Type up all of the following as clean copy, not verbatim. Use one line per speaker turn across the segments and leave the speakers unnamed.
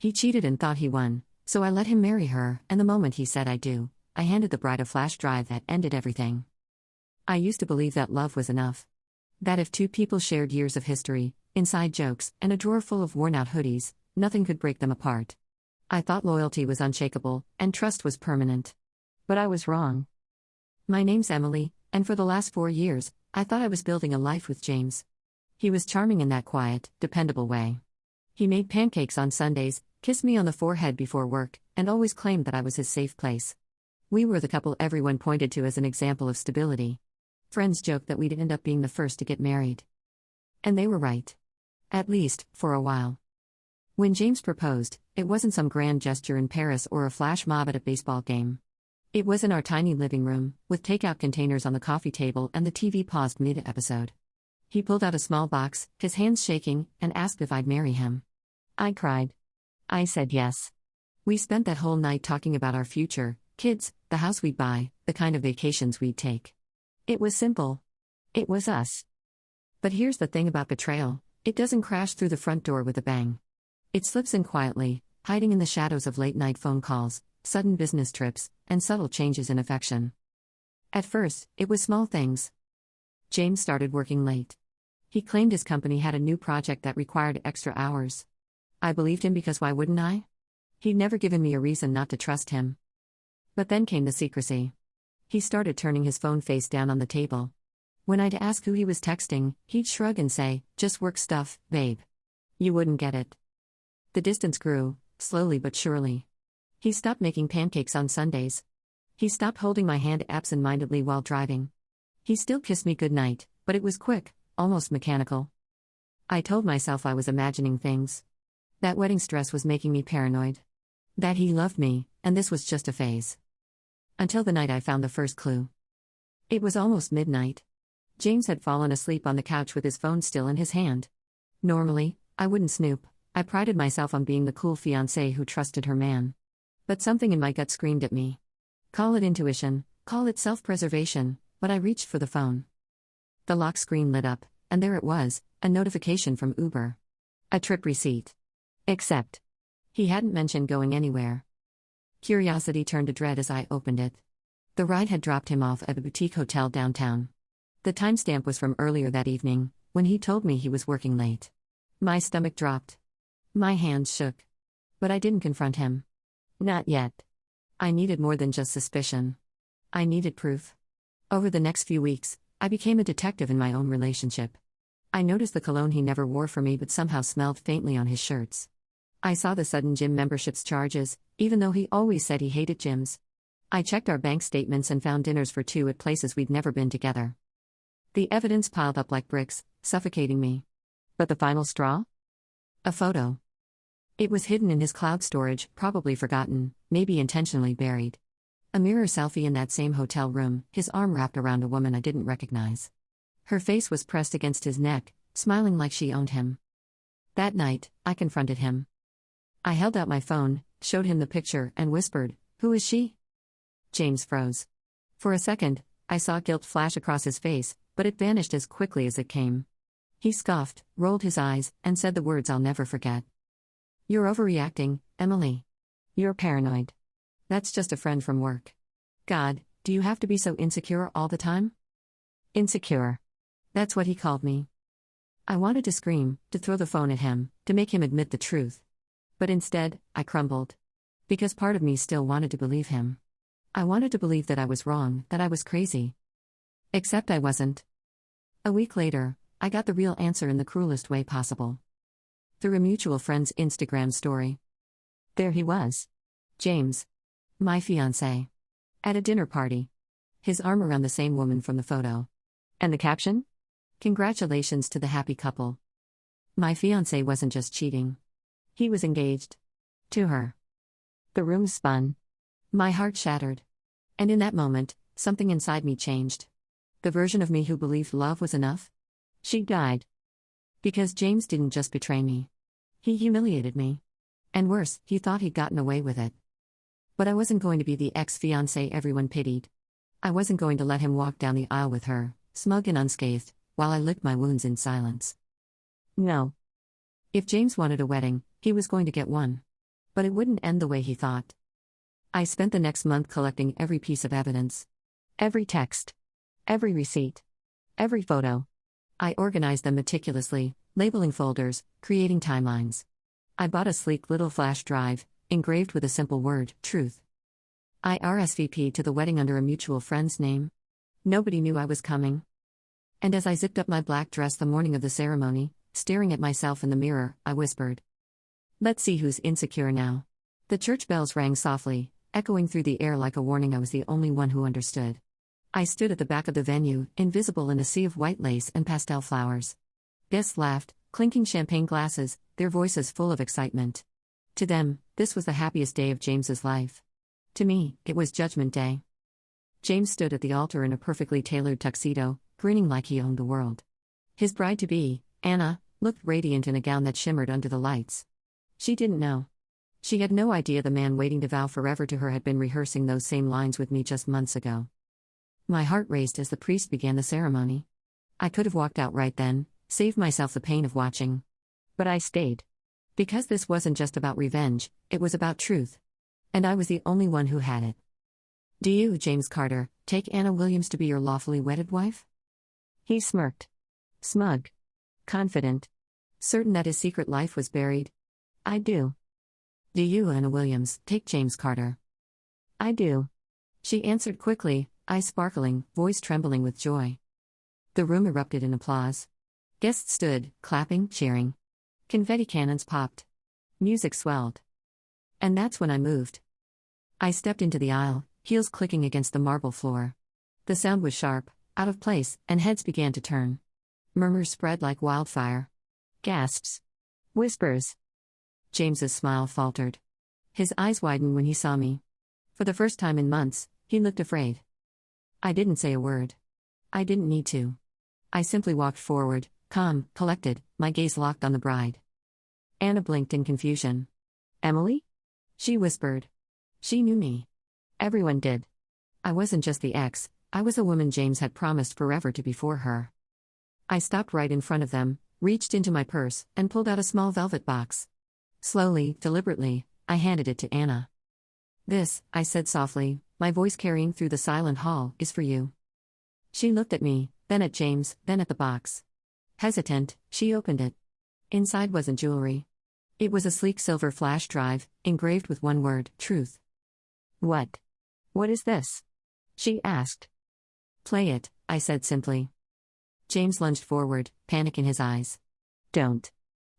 He cheated and thought he won, so I let him marry her, and the moment he said I do, I handed the bride a flash drive that ended everything. I used to believe that love was enough. That if two people shared years of history, inside jokes, and a drawer full of worn-out hoodies, nothing could break them apart. I thought loyalty was unshakable, and trust was permanent. But I was wrong. My name's Emily, and for the last 4 years, I thought I was building a life with James. He was charming in that quiet, dependable way. He made pancakes on Sundays, kissed me on the forehead before work, and always claimed that I was his safe place. We were the couple everyone pointed to as an example of stability. Friends joked that we'd end up being the first to get married. And they were right. At least, for a while. When James proposed, it wasn't some grand gesture in Paris or a flash mob at a baseball game. It was in our tiny living room, with takeout containers on the coffee table and the TV paused mid-episode. He pulled out a small box, his hands shaking, and asked if I'd marry him. I cried. I said yes. We spent that whole night talking about our future, kids, the house we'd buy, the kind of vacations we'd take. It was simple. It was us. But here's the thing about betrayal, it doesn't crash through the front door with a bang. It slips in quietly, hiding in the shadows of late-night phone calls, sudden business trips, and subtle changes in affection. At first, it was small things. James started working late. He claimed his company had a new project that required extra hours. I believed him because why wouldn't I? He'd never given me a reason not to trust him. But then came the secrecy. He started turning his phone face down on the table. When I'd ask who he was texting, he'd shrug and say, "Just work stuff, babe. You wouldn't get it." The distance grew, slowly but surely. He stopped making pancakes on Sundays. He stopped holding my hand absent-mindedly while driving. He still kissed me goodnight, but it was quick, almost mechanical. I told myself I was imagining things. That wedding stress was making me paranoid. That he loved me, and this was just a phase. Until the night I found the first clue. It was almost midnight. James had fallen asleep on the couch with his phone still in his hand. Normally, I wouldn't snoop. I prided myself on being the cool fiancée who trusted her man. But something in my gut screamed at me. Call it intuition, call it self-preservation, but I reached for the phone. The lock screen lit up, and there it was, a notification from Uber. A trip receipt. Except, he hadn't mentioned going anywhere. Curiosity turned to dread as I opened it. The ride had dropped him off at a boutique hotel downtown. The timestamp was from earlier that evening, when he told me he was working late. My stomach dropped. My hands shook. But I didn't confront him. Not yet. I needed more than just suspicion. I needed proof. Over the next few weeks, I became a detective in my own relationship. I noticed the cologne he never wore for me but somehow smelled faintly on his shirts. I saw the sudden gym memberships charges, even though he always said he hated gyms. I checked our bank statements and found dinners for two at places we'd never been together. The evidence piled up like bricks, suffocating me. But the final straw? A photo. It was hidden in his cloud storage, probably forgotten, maybe intentionally buried. A mirror selfie in that same hotel room, his arm wrapped around a woman I didn't recognize. Her face was pressed against his neck, smiling like she owned him. That night, I confronted him. I held out my phone, showed him the picture, and whispered, "Who is she?" James froze. For a second, I saw guilt flash across his face, but it vanished as quickly as it came. He scoffed, rolled his eyes, and said the words I'll never forget. "You're overreacting, Emily. You're paranoid. That's just a friend from work. God, do you have to be so insecure all the time?" Insecure. That's what he called me. I wanted to scream, to throw the phone at him, to make him admit the truth. But instead, I crumbled. Because part of me still wanted to believe him. I wanted to believe that I was wrong, that I was crazy. Except I wasn't. A week later, I got the real answer in the cruelest way possible. Through a mutual friend's Instagram story. There he was. James. My fiancé. At a dinner party. His arm around the same woman from the photo. And the caption? "Congratulations to the happy couple." My fiancé wasn't just cheating. He was engaged. To her. The room spun. My heart shattered. And in that moment, something inside me changed. The version of me who believed love was enough? She died. Because James didn't just betray me. He humiliated me. And worse, he thought he'd gotten away with it. But I wasn't going to be the ex-fiancé everyone pitied. I wasn't going to let him walk down the aisle with her, smug and unscathed, while I licked my wounds in silence. No. If James wanted a wedding, he was going to get one. But it wouldn't end the way he thought. I spent the next month collecting every piece of evidence. Every text. Every receipt. Every photo. I organized them meticulously, labeling folders, creating timelines. I bought a sleek little flash drive, engraved with a simple word, truth. I RSVP'd to the wedding under a mutual friend's name. Nobody knew I was coming. And as I zipped up my black dress the morning of the ceremony, staring at myself in the mirror, I whispered, "Let's see who's insecure now." The church bells rang softly, echoing through the air like a warning I was the only one who understood. I stood at the back of the venue, invisible in a sea of white lace and pastel flowers. Guests laughed, clinking champagne glasses, their voices full of excitement. To them, this was the happiest day of James's life. To me, it was Judgment Day. James stood at the altar in a perfectly tailored tuxedo, grinning like he owned the world. His bride-to-be, Anna, looked radiant in a gown that shimmered under the lights. She didn't know. She had no idea the man waiting to vow forever to her had been rehearsing those same lines with me just months ago. My heart raced as the priest began the ceremony. I could have walked out right then, saved myself the pain of watching. But I stayed. Because this wasn't just about revenge, it was about truth. And I was the only one who had it. "Do you, James Carter, take Anna Williams to be your lawfully wedded wife?" He smirked. Smug. Confident. Certain that his secret life was buried. "I do." "Do you, Anna Williams, take James Carter?" "I do." She answered quickly, eyes sparkling, voice trembling with joy. The room erupted in applause. Guests stood, clapping, cheering. Confetti cannons popped. Music swelled. And that's when I moved. I stepped into the aisle, heels clicking against the marble floor. The sound was sharp, out of place, and heads began to turn. Murmurs spread like wildfire. Gasps. Whispers. James's smile faltered. His eyes widened when he saw me. For the first time in months, he looked afraid. I didn't say a word. I didn't need to. I simply walked forward, calm, collected, my gaze locked on the bride. Anna blinked in confusion. "Emily?" She whispered. She knew me. Everyone did. I wasn't just the ex, I was a woman James had promised forever to be for her. I stopped right in front of them, reached into my purse, and pulled out a small velvet box. Slowly, deliberately, I handed it to Anna. "This," I said softly, my voice carrying through the silent hall, "is for you." She looked at me, then at James, then at the box. Hesitant, she opened it. Inside wasn't jewelry. It was a sleek silver flash drive, engraved with one word, truth. "What? What is this?" she asked. "Play it," I said simply. James lunged forward, panic in his eyes. "Don't.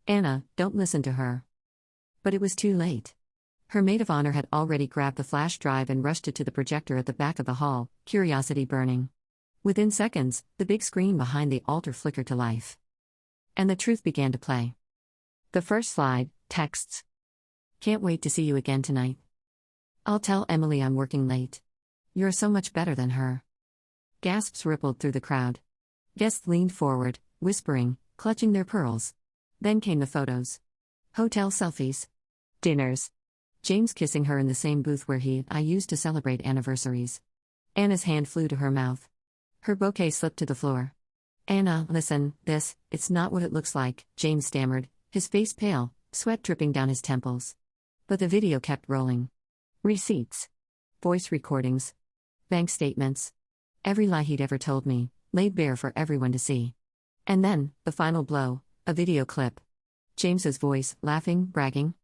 Anna, don't listen to her." But it was too late. Her maid of honor had already grabbed the flash drive and rushed it to the projector at the back of the hall, curiosity burning. Within seconds, the big screen behind the altar flickered to life. And the truth began to play. The first slide, texts. "Can't wait to see you again tonight. I'll tell Emily I'm working late. You're so much better than her." Gasps rippled through the crowd. Guests leaned forward, whispering, clutching their pearls. Then came the photos. Hotel selfies. Dinners. James kissing her in the same booth where I used to celebrate anniversaries. Anna's hand flew to her mouth. Her bouquet slipped to the floor. "Anna, listen, it's not what it looks like," James stammered, his face pale, sweat dripping down his temples. But the video kept rolling. Receipts. Voice recordings. Bank statements. Every lie he'd ever told me, laid bare for everyone to see. And then, the final blow, a video clip. James's voice, laughing, bragging.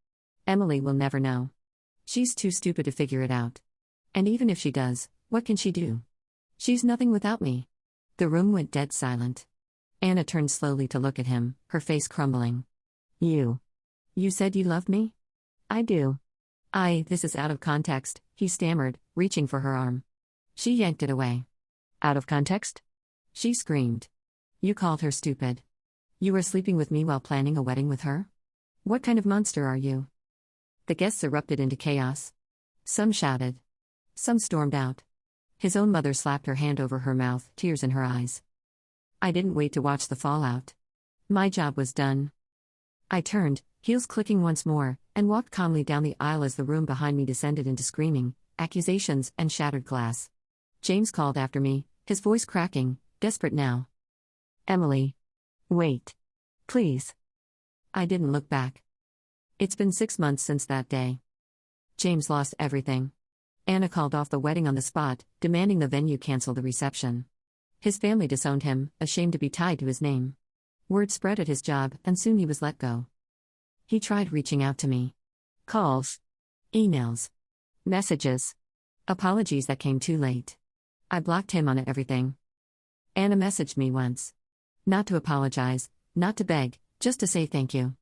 "Emily will never know. She's too stupid to figure it out. And even if she does, what can she do? She's nothing without me." The room went dead silent. Anna turned slowly to look at him, her face crumbling. You said you loved me?" "I do." This is out of context," he stammered, reaching for her arm. She yanked it away. "Out of context?" She screamed. "You called her stupid. You were sleeping with me while planning a wedding with her? What kind of monster are you?" The guests erupted into chaos. Some shouted. Some stormed out. His own mother slapped her hand over her mouth, tears in her eyes. I didn't wait to watch the fallout. My job was done. I turned, heels clicking once more, and walked calmly down the aisle as the room behind me descended into screaming, accusations, and shattered glass. James called after me, his voice cracking, desperate now. "Emily. Wait. Please." I didn't look back. It's been 6 months since that day. James lost everything. Anna called off the wedding on the spot, demanding the venue cancel the reception. His family disowned him, ashamed to be tied to his name. Word spread at his job, and soon he was let go. He tried reaching out to me. Calls. Emails. Messages. Apologies that came too late. I blocked him on everything. Anna messaged me once. Not to apologize, not to beg, just to say thank you.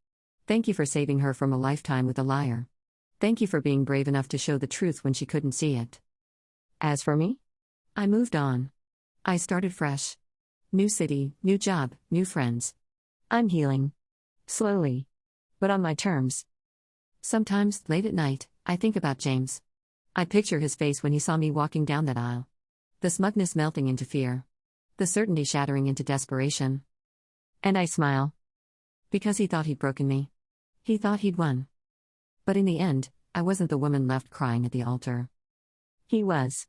Thank you for saving her from a lifetime with a liar. Thank you for being brave enough to show the truth when she couldn't see it. As for me? I moved on. I started fresh. New city, new job, new friends. I'm healing. Slowly. But on my terms. Sometimes, late at night, I think about James. I picture his face when he saw me walking down that aisle. The smugness melting into fear. The certainty shattering into desperation. And I smile. Because he thought he'd broken me. He thought he'd won. But in the end, I wasn't the woman left crying at the altar. He was.